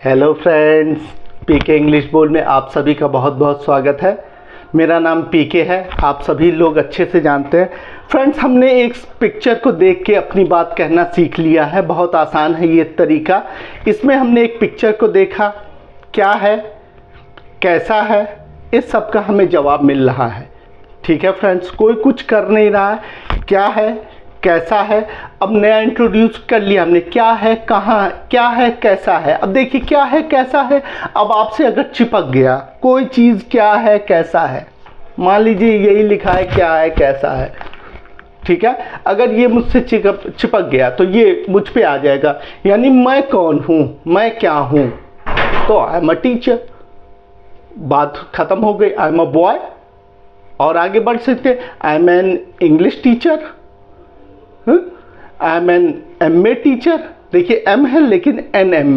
Hello friends, पीके English बोल में आप सभी का बहुत बहुत स्वागत है। मेरा नाम पीके है, आप सभी लोग अच्छे से जानते हैं। फ्रेंड्स, हमने एक पिक्चर को देख के अपनी बात कहना सीख लिया है। बहुत आसान है ये तरीका। इसमें हमने एक पिक्चर को देखा, क्या है, कैसा है, इस सब का हमें जवाब मिल रहा है। ठीक है फ्रेंड्स, कोई कुछ कर नहीं रहा है, क्या है, कैसा है। अब नया इंट्रोड्यूस कर लिया हमने, क्या है, कहाँ, क्या है, कैसा है। अब देखिए क्या है, कैसा है। अब आपसे अगर चिपक गया कोई चीज़, क्या है, कैसा है, मान लीजिए यही लिखा है क्या है, कैसा है, ठीक है। अगर ये मुझसे चिपक गया तो ये मुझ पे आ जाएगा, यानी मैं कौन हूँ, मैं क्या हूँ। तो आई एम अ टीचर, बात खत्म हो गई। आई एम अ बॉय, और आगे बढ़ सकते, I am an English teacher, I am an MA. Teacher. देखिए एम है लेकिन एन एम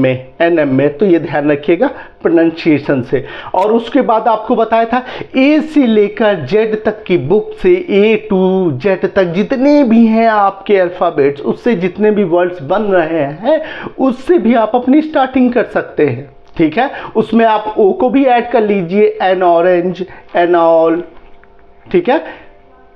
में, तो ये ध्यान रखिएगा प्रोनाउंसिएशन से। और उसके बाद आपको बताया था ए से लेकर जेड तक की बुक से ए टू जेड तक जितने भी हैं आपके अल्फ़ाबेट्स, उससे जितने भी वर्ड्स बन रहे हैं उससे भी आप अपनी स्टार्टिंग कर सकते हैं। ठीक है, उसमें आप ओ को भी ऐड कर लीजिए, एन ऑरेंज, एन ऑल, ठीक है,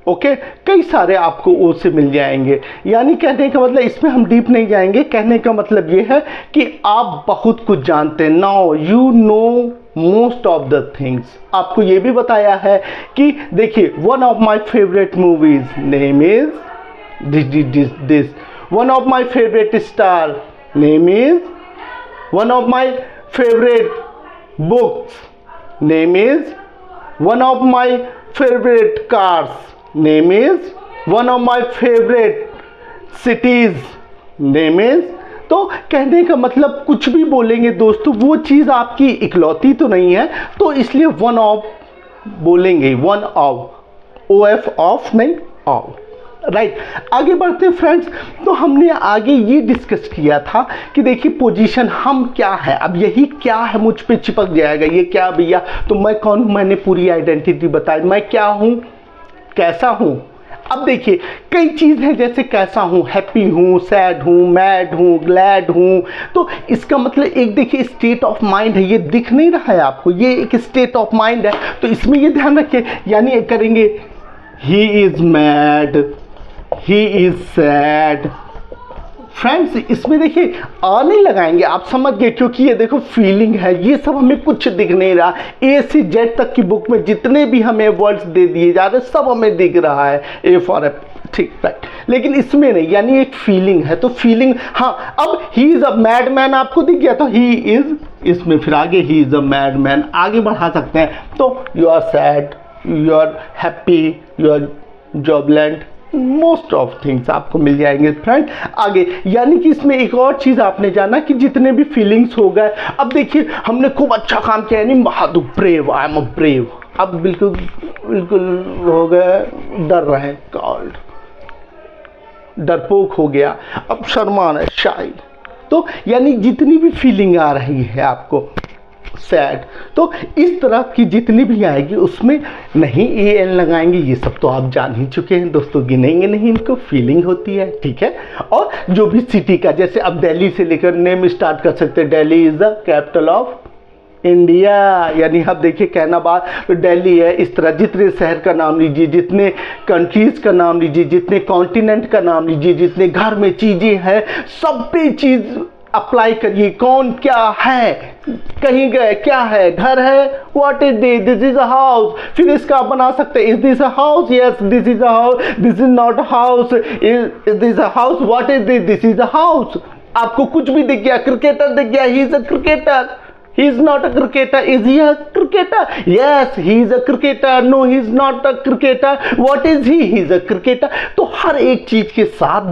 ओके। कई सारे आपको ओ से मिल जाएंगे। यानी कहने का मतलब, इसमें हम डीप नहीं जाएंगे, कहने का मतलब ये है कि आप बहुत कुछ जानते हैं। Now you know most of the things. आपको ये भी बताया है कि देखिए, one of my favourite movies name is this, one of my favourite star name is, one of my favourite books name is, one of my favourite cars name is, one of my favorite cities name is। तो कहने का मतलब कुछ भी बोलेंगे दोस्तों, वो चीज़ आपकी इकलौती तो नहीं है, तो इसलिए वन ऑफ बोलेंगे, one of, O F of नहीं, ऑफ, राइट। आगे बढ़ते फ्रेंड्स, तो हमने आगे ये डिस्कस किया था कि देखिए पोजीशन हम क्या है। अब यही क्या है मुझ पे चिपक जाएगा, ये क्या भैया, तो मैं कौन हूँ, मैंने पूरी आइडेंटिटी बताई, मैं क्या हूँ, कैसा हूँ। अब देखिए कई चीज़ है, जैसे कैसा हूँ, हैप्पी हूँ, सैड हूँ, मैड हूँ, ग्लैड हूँ। तो इसका मतलब एक देखिए स्टेट ऑफ माइंड है, ये दिख नहीं रहा है आपको, ये एक स्टेट ऑफ माइंड है। तो इसमें ये ध्यान रखिए, यानी करेंगे he is mad, he is sad. Friends, इसमें देखिए आ नहीं लगाएंगे, आप समझ गए, क्योंकि ये देखो फीलिंग है, ये सब हमें कुछ दिख नहीं रहा। ए से जेड तक की बुक में जितने भी हमें वर्ड्स दे दिए जा रहे सब हमें दिख रहा है, ए फॉर ए, ठीक, राइट। लेकिन इसमें नहीं, यानी एक फीलिंग है, तो फीलिंग, हाँ। अब he is a mad man आपको दिख गया, तो ही इज, इसमें फिर आगे he is a mad man आगे बढ़ा सकते हैं। तो you are sad, you are happy, you are jubilant, most of things आपको मिल जाएंगे फ्रेंड आगे। यानी कि इसमें एक और चीज़ आपने जाना कि जितने भी फीलिंग्स हो गए। अब देखिए हमने खूब अच्छा काम किया, यानी बहादुर, brave, I am a brave. अब बिल्कुल बिल्कुल हो गए, डर रहे, कॉल्ड, डरपोक हो गया। अब शर्मान है, शाई। तो यानी जितनी भी फीलिंग आ रही है आपको, सैड, तो इस तरह की जितनी भी आएगी उसमें नहीं ए एन लगाएंगे, ये सब तो आप जान ही चुके हैं दोस्तों, गिनेंगे नहीं इनको, फीलिंग होती है, ठीक है। और जो भी सिटी का, जैसे अब दिल्ली से लेकर नेम स्टार्ट कर सकते हैं, Delhi is the capital of India, यानी आप देखिए कहना बात, तो दिल्ली है। इस तरह जितने शहर का नाम लीजिए, जितने कंट्रीज़ का नाम लीजिए, जितने कॉन्टिनेंट का नाम लीजिए, जितने घर में चीज़ें हैं, सब पे चीज़ अप्लाई करिए। कौन क्या है, कहीं गए, क्या है, घर है, what is this is a house. फिर इसका आप बना सकते हैं, is this a house, yes this is a house, this is not a house, is this a house, what is this is a house. आपको कुछ भी दिख गया, क्रिकेटर दिख गया, ही is a cricketer, he is not a cricketer, is he a cricketer, yes he is a cricketer, no he is not a cricketer, what is he is a cricketer। तो हर एक चीज के साथ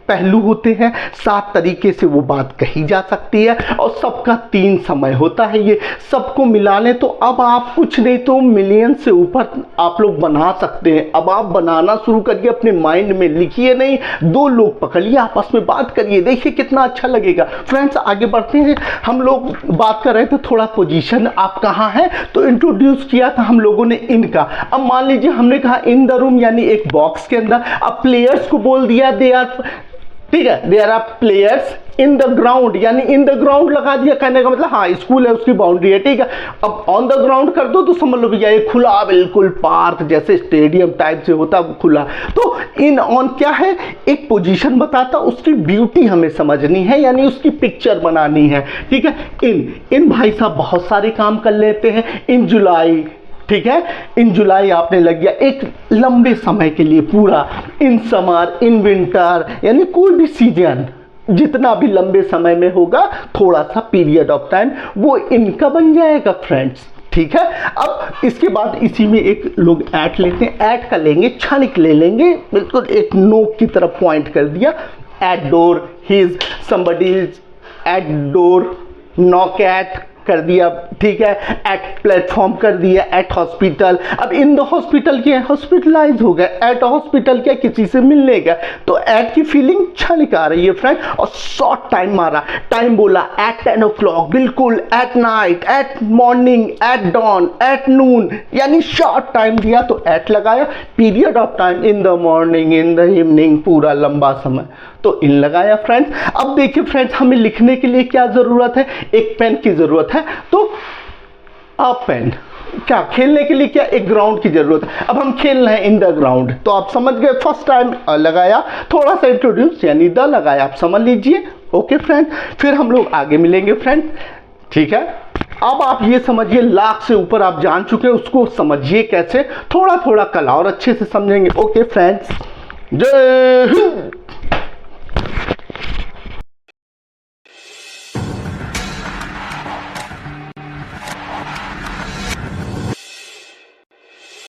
पहलू होते हैं, 7 तरीके से वो बात कही जा सकती है, और सबका 3 समय होता है। ये सबको मिला लें तो अब आप कुछ नहीं तो मिलियन से ऊपर आप लोग बना सकते हैं। अब आप बनाना शुरू करिए, अपने माइंड में लिखिए नहीं, 2 लोग पकड़िए, आपस में बात करिए, देखिए कितना अच्छा लगेगा। फ्रेंड्स आगे बढ़ते हैं, हम लोग बात कर रहे थे थोड़ा पोजीशन, आप कहाँ हैं, तो इंट्रोड्यूस किया था हम लोगों ने इनका। अब मान लीजिए हमने कहा इन द रूम, यानी एक बॉक्स के अंदर। अब प्लेयर्स को बोल दिया दे आर ठीक है, there are players in the ground, यानी इन द ग्राउंड लगा दिया, कहने का मतलब हाँ स्कूल है उसकी बाउंड्री है, ठीक है। अब ऑन द ग्राउंड कर दो तो समझ लो भैया ये खुला, बिल्कुल पार्क जैसे स्टेडियम टाइप से होता खुला। तो इन ऑन क्या है, एक पोजीशन बताता, उसकी ब्यूटी हमें समझनी है, यानी उसकी पिक्चर बनानी है, ठीक है। इन भाई साहब बहुत सारे काम कर लेते हैं। इन जुलाई, ठीक है, इन जुलाई आपने लग गया एक लंबे समय के लिए पूरा। इन समर, इन विंटर, यानी कोई भी सीजन जितना भी लंबे समय में होगा, थोड़ा सा पीरियड ऑफ टाइम, वो इनका बन जाएगा फ्रेंड्स, ठीक है। अब इसके बाद इसी में एक लोग ऐट लेते हैं, ऐट का लेंगे, क्षणिक ले लेंगे, बिल्कुल एक नोक की तरफ पॉइंट कर दिया। At door, his, somebody's, at door, knock at कर दिया, ठीक है। एट प्लेटफॉर्म कर दिया, एट हॉस्पिटल। अब इन द हॉस्पिटल क्या है, हॉस्पिटलाइज हो गया। एट हॉस्पिटल क्या, किसी से मिलने गया, तो एट की फीलिंग क्षणिक आ रही है फ्रेंड, और शॉर्ट टाइम मारा, टाइम बोला एट 10 o'clock, बिल्कुल at night, at morning, at dawn, at noon, यानी शॉर्ट टाइम दिया तो एट लगाया। Period of time in the morning, in the evening, पूरा लंबा समय, तो इन लगाया फ्रेंड्स। अब देखिए फ्रेंड्स, हमें लिखने के लिए क्या जरूरत है, एक पेन की जरूरत है, तो अ पेन। क्या खेलने के लिए क्या, एक ग्राउंड की जरूरत है। अब हम खेल रहे हैं इन द ग्राउंड, तो आप समझ गए, फर्स्ट टाइम लगाया, थोड़ा सा इंट्रोड्यूस यानी द लगाया, आप समझ लीजिए। ओके फ्रेंड, फिर हम लोग आगे मिलेंगे फ्रेंड, ठीक है। अब आप ये समझिए, लाख से ऊपर आप जान चुके हैं, उसको समझिए कैसे, थोड़ा थोड़ा कल और अच्छे से समझेंगे। ओके फ्रेंड्स, जय हिंद।